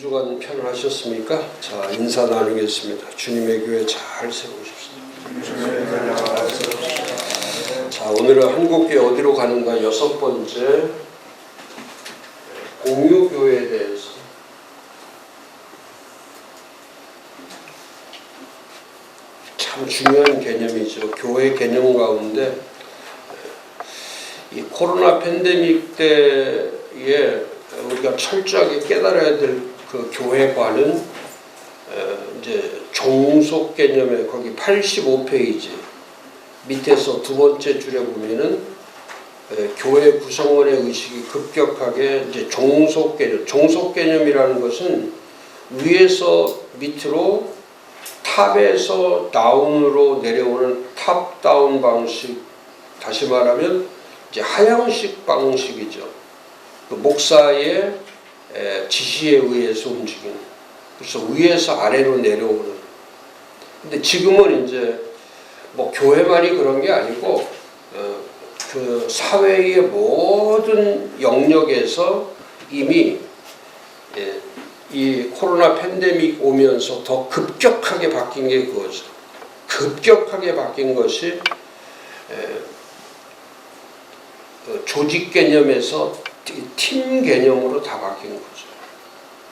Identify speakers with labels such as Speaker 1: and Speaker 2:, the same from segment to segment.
Speaker 1: 주간 편안하셨습니까? 자, 인사 나누겠습니다. 주님의 교회 잘 세우십시오. 자, 오늘은 한국교회 어디로 가는가 6번째 공유교회에 대해서 참 중요한 개념이죠. 교회 개념 가운데 이 코로나 팬데믹 때에 우리가 철저하게 깨달아야 될 그 교회관은 이제 종속 개념에 거기 85페이지 밑에서 두 번째 줄에 보면은 교회 구성원의 의식이 급격하게 이제 종속 개념, 종속 개념이라는 것은 위에서 밑으로 탑에서 다운으로 내려오는 탑 다운 방식, 다시 말하면 이제 하향식 방식이죠. 그 목사의 지시에 의해서 움직이는, 그래서 위에서 아래로 내려오는. 근데 지금은 이제 뭐 교회만이 그런 게 아니고 그 사회의 모든 영역에서 이미 이 코로나 팬데믹 오면서 더 급격하게 바뀐 게 그거죠. 급격하게 바뀐 것이 조직 개념에서 팀 개념으로 다 바뀐 거죠.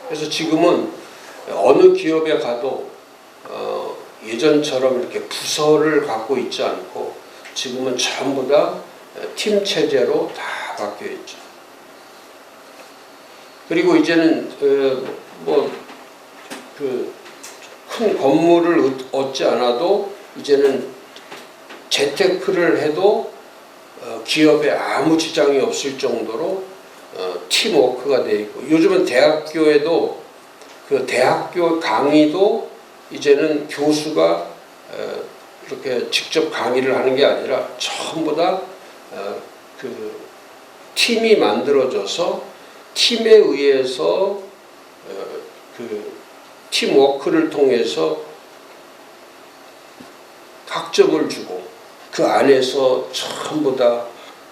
Speaker 1: 그래서 지금은 어느 기업에 가도 예전처럼 이렇게 부서를 갖고 있지 않고 지금은 전부 다 팀 체제로 다 바뀌어 있죠. 그리고 이제는 뭐 그 큰 건물을 얻지 않아도 이제는 재테크를 해도 기업에 아무 지장이 없을 정도로 팀워크가 되어 있고, 요즘은 대학교에도 그 대학교 강의도 이제는 교수가 이렇게 직접 강의를 하는 게 아니라 전부 다 그 팀이 만들어져서 팀에 의해서 그 팀워크를 통해서 학점을 주고 그 안에서 전부 다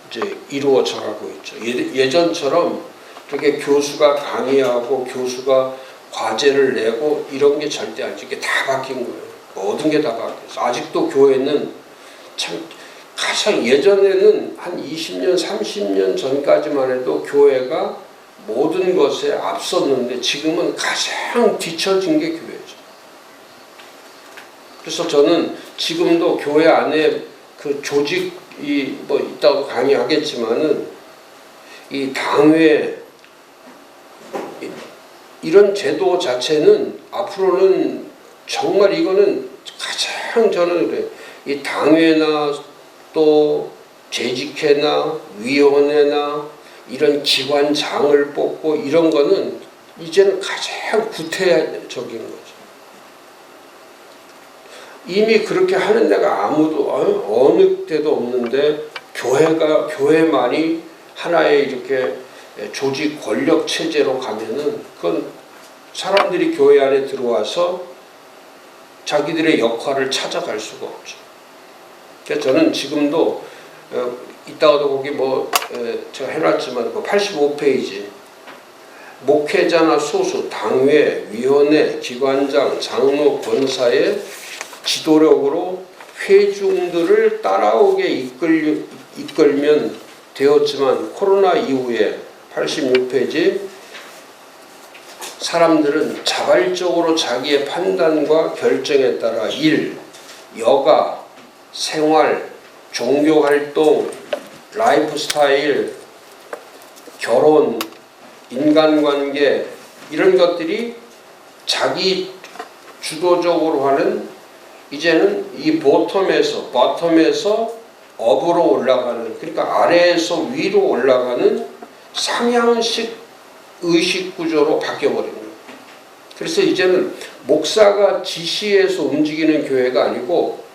Speaker 1: 이제 이루어져 가고 있죠. 예전처럼 그렇게 교수가 강의하고 교수가 과제를 내고 이런 게 절대 아니죠. 이게 다 바뀐 거예요. 모든 게 다 바뀌었어. 아직도 교회는 참 가장 예전에는 한 20년, 30년 전까지만 해도 교회가 모든 것에 앞섰는데 지금은 가장 뒤처진 게 교회죠. 그래서 저는 지금도 교회 안에 그 조직이 뭐 있다고 강의하겠지만은 이 당회 이런 제도 자체는 앞으로는 정말 이거는 가장 저는 그래. 이 당회나 또 재직회나 위원회나 이런 기관장을 뽑고 이런 거는 이제는 가장 구태적인 거죠. 이미 그렇게 하는 데가 아무도 어느 때도 없는데 교회만이 하나의 이렇게 조직 권력 체제로 가면은 그건 사람들이 교회 안에 들어와서 자기들의 역할을 찾아갈 수가 없죠. 그래서 저는 지금도 이따가도 거기 뭐 제가 해놨지만 그 85페이지 목회자나 소수, 당회, 위원회, 기관장, 장로, 권사의 지도력으로 회중들을 따라오게 이끌면 되었지만 코로나 이후에 86페이지 사람들은 자발적으로 자기의 판단과 결정에 따라 일, 여가, 생활, 종교활동, 라이프 스타일, 결혼, 인간관계 이런 것들이 자기 주도적으로 하는, 이제는 이 보텀에서 업으로 올라가는, 그러니까 아래에서 위로 올라가는 상향식 의식 구조로 바뀌어버린 거예요. 그래서 이제는 목사가 지시해서 움직이는 교회가 아니고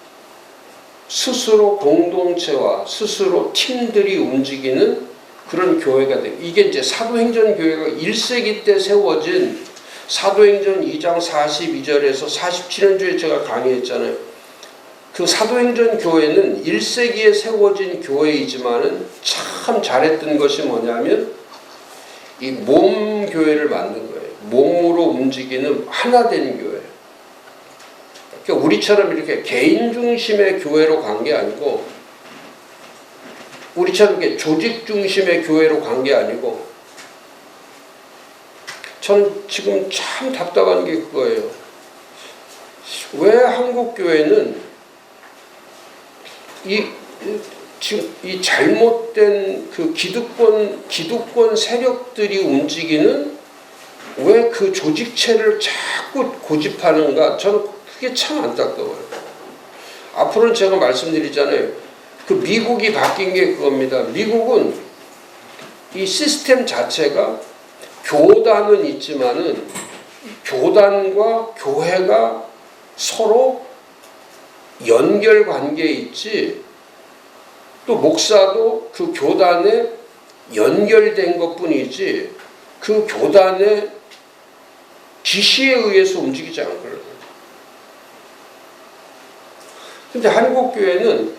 Speaker 1: 스스로 공동체와 스스로 팀들이 움직이는 그런 교회가 돼요. 이게 이제 사도행전 교회가 1세기 때 세워진 사도행전 2장 42절에서 47년주에 제가 강의했잖아요. 그 사도행전 교회는 1세기에 세워진 교회이지만은 참 잘했던 것이 뭐냐면 이 몸 교회를 만든 거예요. 몸으로 움직이는 하나된 교회. 그러니까 우리처럼 이렇게 개인 중심의 교회로 간 게 아니고, 우리처럼 이렇게 조직 중심의 교회로 간 게 아니고, 전 지금 참 답답한 게 그거예요. 왜 한국 교회는 지금 이 잘못된 그 기득권 세력들이 움직이는 왜 그 조직체를 자꾸 고집하는가? 저는 그게 참 안타까워요. 앞으로는 제가 말씀드리잖아요. 그 미국이 바뀐 게 그겁니다. 미국은 이 시스템 자체가 교단은 있지만은 교단과 교회가 서로 연결 관계에 있지, 또 목사도 그 교단에 연결된 것뿐이지 그 교단의 지시에 의해서 움직이지 않거든요. 근데 한국 교회는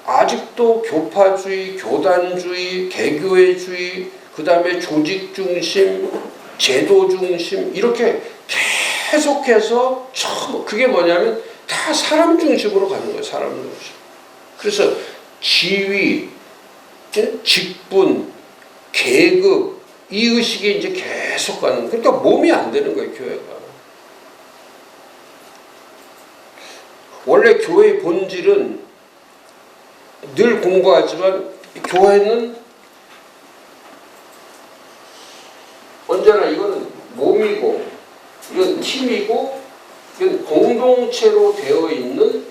Speaker 1: 아직도 교파주의, 교단주의, 개교회주의, 그 다음에 조직 중심, 제도 중심 이렇게 계속해서 그게 뭐냐면 다 사람 중심으로 가는 거예요. 사람 중심. 그래서 지위, 직분, 계급 이 의식이 이제 계속 가는 거예요. 그러니까 몸이 안 되는 거예요. 교회가. 원래 교회의 본질은 늘 공부하지만 교회는 언제나 이거는 몸이고 이건 팀이고 이건 공동체로 되어 있는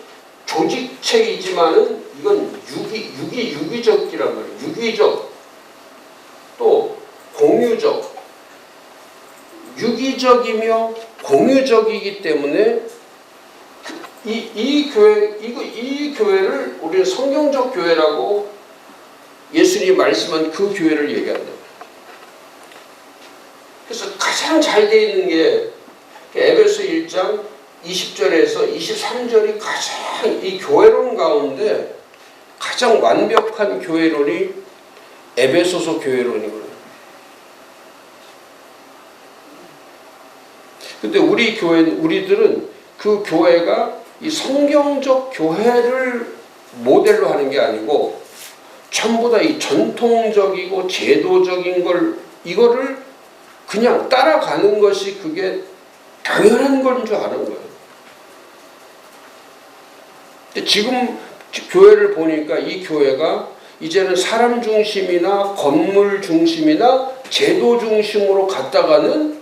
Speaker 1: 조직체이지만은 이건 유기적이란 말이에요. 유기적 또 공유적, 유기적이며 공유적이기 때문에 이 교회를 우리는 성경적 교회라고 예수님이 말씀한 그 교회를 얘기한다. 그래서 가장 잘 되어 있는 게 에베소 1장 20절에서 23절이 가장 이 교회론 가운데 가장 완벽한 교회론이 에베소서 교회론이거든요. 근데 우리들은 그 교회가 이 성경적 교회를 모델로 하는 게 아니고 전부 다 이 전통적이고 제도적인 이거를 그냥 따라가는 것이 그게 당연한 건 줄 아는 거예요. 근데 지금 교회를 보니까 이 교회가 이제는 사람 중심이나 건물 중심이나 제도 중심으로 갔다가는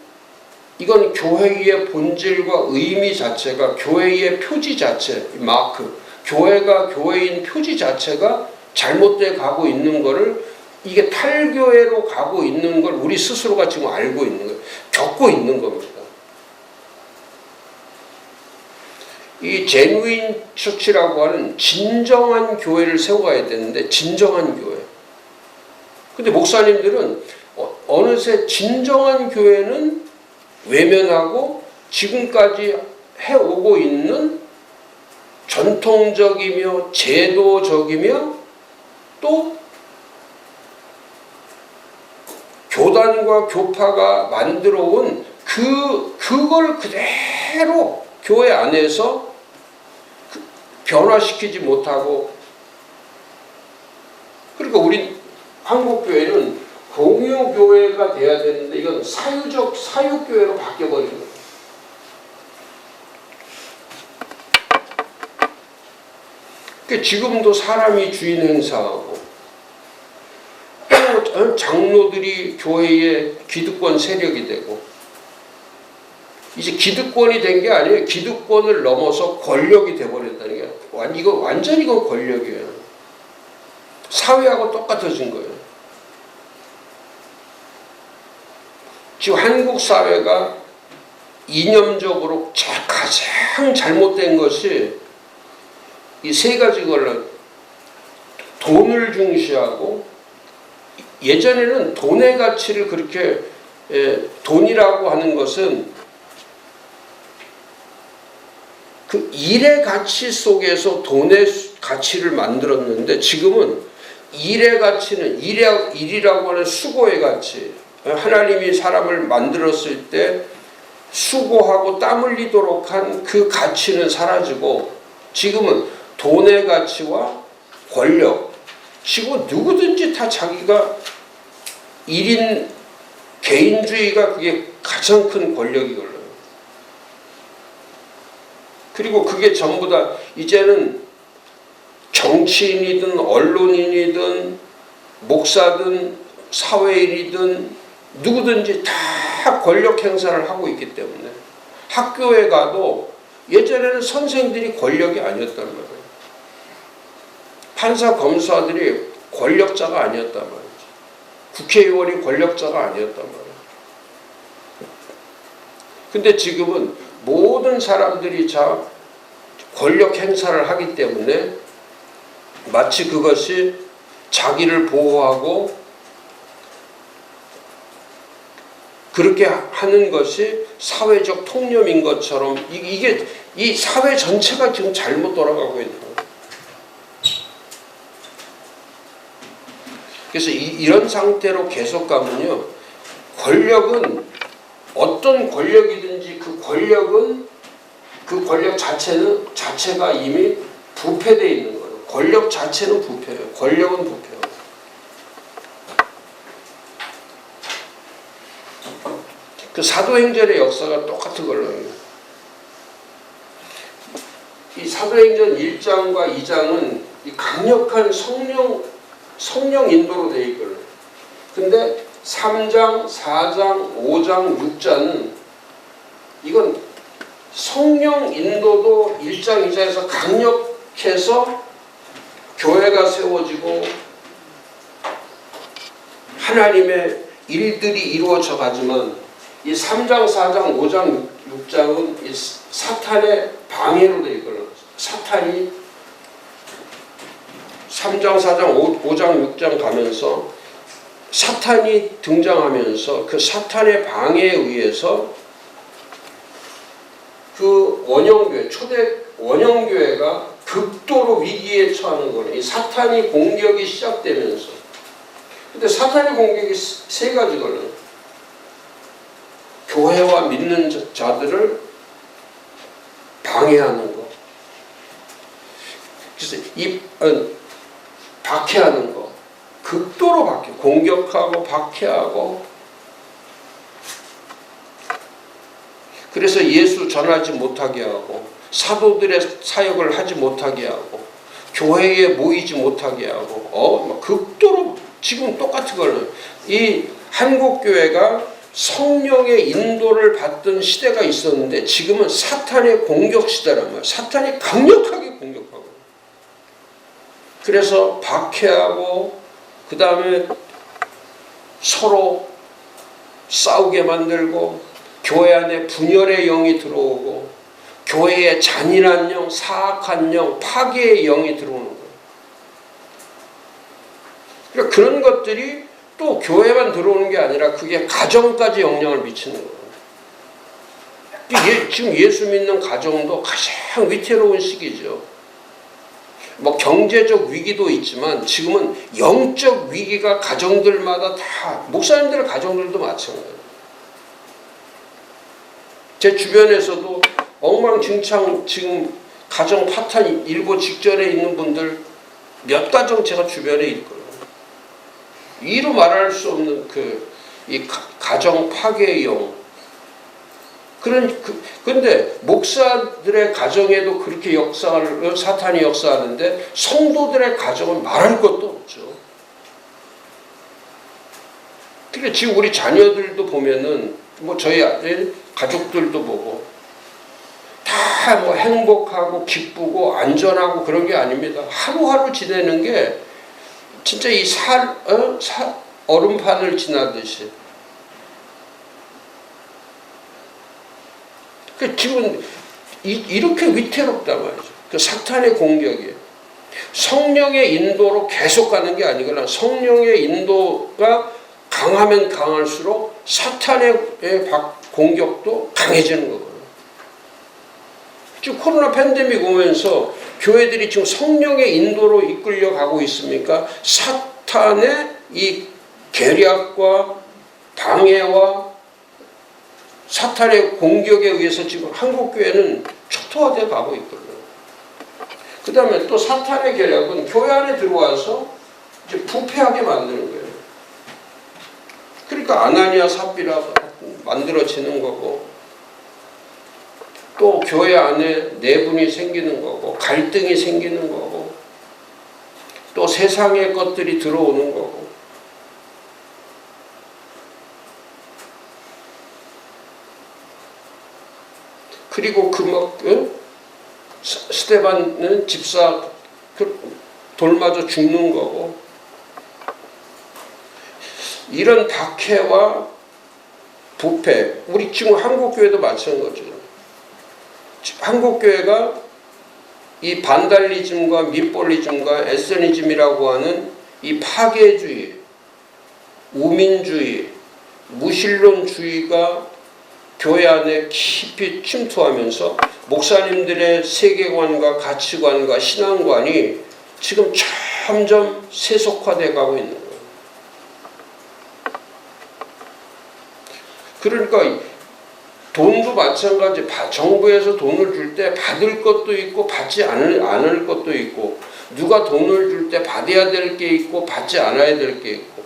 Speaker 1: 이건 교회의 본질과 의미 자체가 교회의 표지 자체, 마크, 교회가 교회인 표지 자체가 잘못돼 가고 있는 거를 이게 탈교회로 가고 있는 걸 우리 스스로가 지금 알고 있는 거예요. 겪고 있는 겁니다. 이 제누인 처치라고 하는 진정한 교회를 세워가야 되는데 진정한 교회. 근데 목사님들은 어느새 진정한 교회는 외면하고 지금까지 해오고 있는 전통적이며 제도적이며 또 교단과 교파가 만들어온 그걸 그대로 교회 안에서 변화시키지 못하고, 그러니까 우리 한국교회는 공유교회가 돼야 되는데 이건 사유교회로 바뀌어버린 거예요. 그러니까 지금도 사람이 주인 행사하고 장로들이 교회의 기득권 세력이 되고, 이제 기득권이 된 게 아니에요. 기득권을 넘어서 권력이 돼버렸다는 게 이거 완전히 이건 권력이에요. 사회하고 똑같아진 거예요. 지금 한국 사회가 이념적으로 가장 잘못된 것이 이 세 가지 걸로 돈을 중시하고, 예전에는 돈의 가치를 그렇게 돈이라고 하는 것은 그 일의 가치 속에서 돈의 가치를 만들었는데 지금은 일의 가치는 일이라고 하는 수고의 가치, 하나님이 사람을 만들었을 때 수고하고 땀 흘리도록 한 그 가치는 사라지고 지금은 돈의 가치와 권력, 지금 누구든지 다 자기가 1인 개인주의가 그게 가장 큰 권력이 걸려요. 그리고 그게 전부 다 이제는 정치인이든 언론인이든 목사든 사회인이든 누구든지 다 권력 행사를 하고 있기 때문에 학교에 가도 예전에는 선생들이 권력이 아니었단 말이에요. 판사 검사들이 권력자가 아니었단 말이죠. 국회의원이 권력자가 아니었단 말이에요. 근데 지금은 모든 사람들이 다 권력 행사를 하기 때문에 마치 그것이 자기를 보호하고 그렇게 하는 것이 사회적 통념인 것처럼 이게 이 사회 전체가 지금 잘못 돌아가고 있는 거예요. 그래서 이런 상태로 계속 가면요, 권력은 어떤 권력이든지 그 권력 자체가 이미 부패되어 있는 거예요. 권력 자체는 부패예요. 권력은 부패예요. 그 사도행전의 역사가 똑같은 걸로 해요. 이 사도행전 1장과 2장은 이 강력한 성령 인도로 되어 있거든요. 근데 3장, 4장, 5장, 6장은 이건 성령 인도도 1장, 2장에서 강력해서 교회가 세워지고 하나님의 일들이 이루어져 가지만 이 3장, 4장, 5장, 6장은 이 사탄의 방해로 되어 있거든요. 사탄이 3장, 4장, 5장, 6장 가면서 사탄이 등장하면서 그 사탄의 방해에 의해서 그 원형교회, 초대 원형교회가 극도로 위기에 처하는 거예요. 이 사탄이 공격이 시작되면서. 근데 사탄의 공격이 세 가지거든요. 교회와 믿는 자들을 방해하는 거. 그래서 박해하는 거. 극도로 박해. 공격하고 박해하고. 그래서 예수 전하지 못하게 하고 사도들의 사역을 하지 못하게 하고 교회에 모이지 못하게 하고 극도로 지금 똑같은 거는 이 한국교회가 성령의 인도를 받던 시대가 있었는데 지금은 사탄의 공격 시대란 말이에요. 사탄이 강력하게 공격하고 그래서 박해하고 그 다음에 서로 싸우게 만들고 교회 안에 분열의 영이 들어오고 교회에 잔인한 영, 사악한 영, 파괴의 영이 들어오는 거예요. 그러니까 그런 것들이 또 교회만 들어오는 게 아니라 그게 가정까지 영향을 미치는 거예요. 지금 예수 믿는 가정도 가장 위태로운 시기죠. 뭐 경제적 위기도 있지만 지금은 영적 위기가 가정들마다 다 목사님들의 가정들도 마찬가지예요. 제 주변에서도 엉망진창 지금 가정 파탄 일보 직전에 있는 분들 몇 가정 제가 주변에 있거든요. 이루 말할 수 없는 이 가정 파괴의 영. 그런데 목사들의 가정에도 그렇게 사탄이 역사하는데 성도들의 가정은 말할 것도 없죠. 그러니까 지금 우리 자녀들도 보면은 저희 가족들도 보고 다 뭐 행복하고 기쁘고 안전하고 그런 게 아닙니다. 하루하루 지내는 게 진짜 이 얼음판을 지나듯이. 지금 이렇게 위태롭단 말이죠. 그 사탄의 공격이에요. 성령의 인도로 계속 가는 게 아니거나 성령의 인도가 강하면 강할수록 사탄의 공격도 강해지는 거거든요. 지금 코로나 팬데믹 오면서 교회들이 지금 성령의 인도로 이끌려 가고 있습니까? 사탄의 이 계략과 방해와 사탄의 공격에 의해서 지금 한국교회는 초토화되어 가고 있거든요. 그 다음에 또 사탄의 계략은 교회 안에 들어와서 이제 부패하게 만드는 거예요. 그러니까 아나니아 삽비라가 만들어지는 거고, 또 교회 안에 내분이 생기는 거고, 갈등이 생기는 거고, 또 세상의 것들이 들어오는 거고. 그리고 스데반은 집사 돌 맞아 죽는 거고. 이런 박해와 부패, 우리 지금 한국교회도 마찬가지죠. 한국교회가 이 반달리즘과 밑볼리즘과 에세니즘이라고 하는 이 파괴주의, 우민주의, 무신론주의가 교회 안에 깊이 침투하면서 목사님들의 세계관과 가치관과 신앙관이 지금 점점 세속화되어 가고 있는 거예요. 그러니까 돈도 마찬가지. 정부에서 돈을 줄 때 받을 것도 있고 받지 않을 것도 있고, 누가 돈을 줄 때 받아야 될 게 있고 받지 않아야 될 게 있고,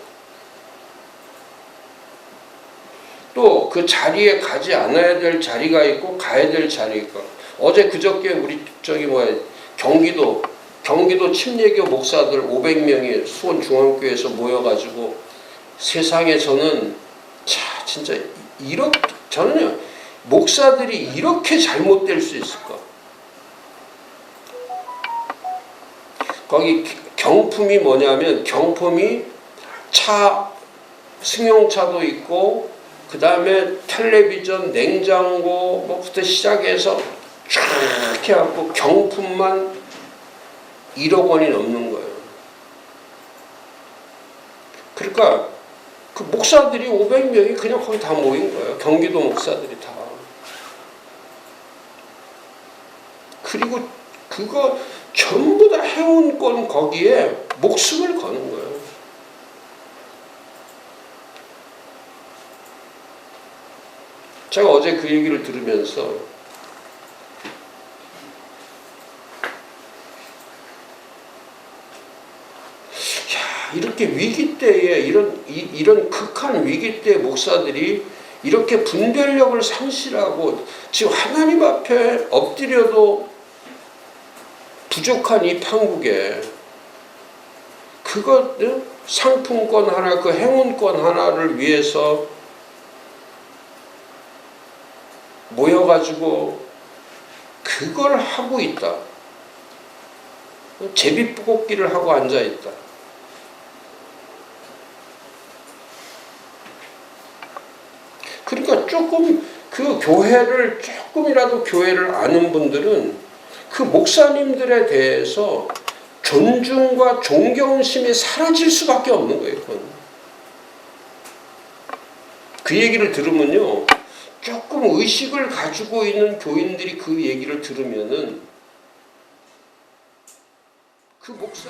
Speaker 1: 또 그 자리에 가지 않아야 될 자리가 있고 가야 될 자리가 있고. 어제 그저께 우리 경기도 침례교 목사들 500명이 수원중앙교회에서 모여가지고 세상에 저는 진짜 저는요, 목사들이 이렇게 잘못될 수 있을까? 거기 경품이 뭐냐면, 경품이 승용차도 있고, 그 다음에 텔레비전, 냉장고 뭐부터 시작해서 쫙 해갖고 경품만 1억 원이 넘는 거예요. 그러니까 그 목사들이 500명이 그냥 거기 다 모인 거예요. 경기도 목사들이 다. 그리고 그거 전부 다 해운권 거기에 목숨을 거는 거예요. 제가 어제 그 얘기를 들으면서 이렇게 위기 때에 이런 극한 위기 때 목사들이 이렇게 분별력을 상실하고 지금 하나님 앞에 엎드려도 부족한 이 판국에 그것 상품권 하나, 그 행운권 하나를 위해서 모여가지고 그걸 하고 있다. 제비뽑기를 하고 앉아있다. 그러니까 조금이라도 교회를 아는 분들은 그 목사님들에 대해서 존중과 존경심이 사라질 수밖에 없는 거예요. 그건. 그 얘기를 들으면요, 조금 의식을 가지고 있는 교인들이 그 얘기를 들으면은 그 목사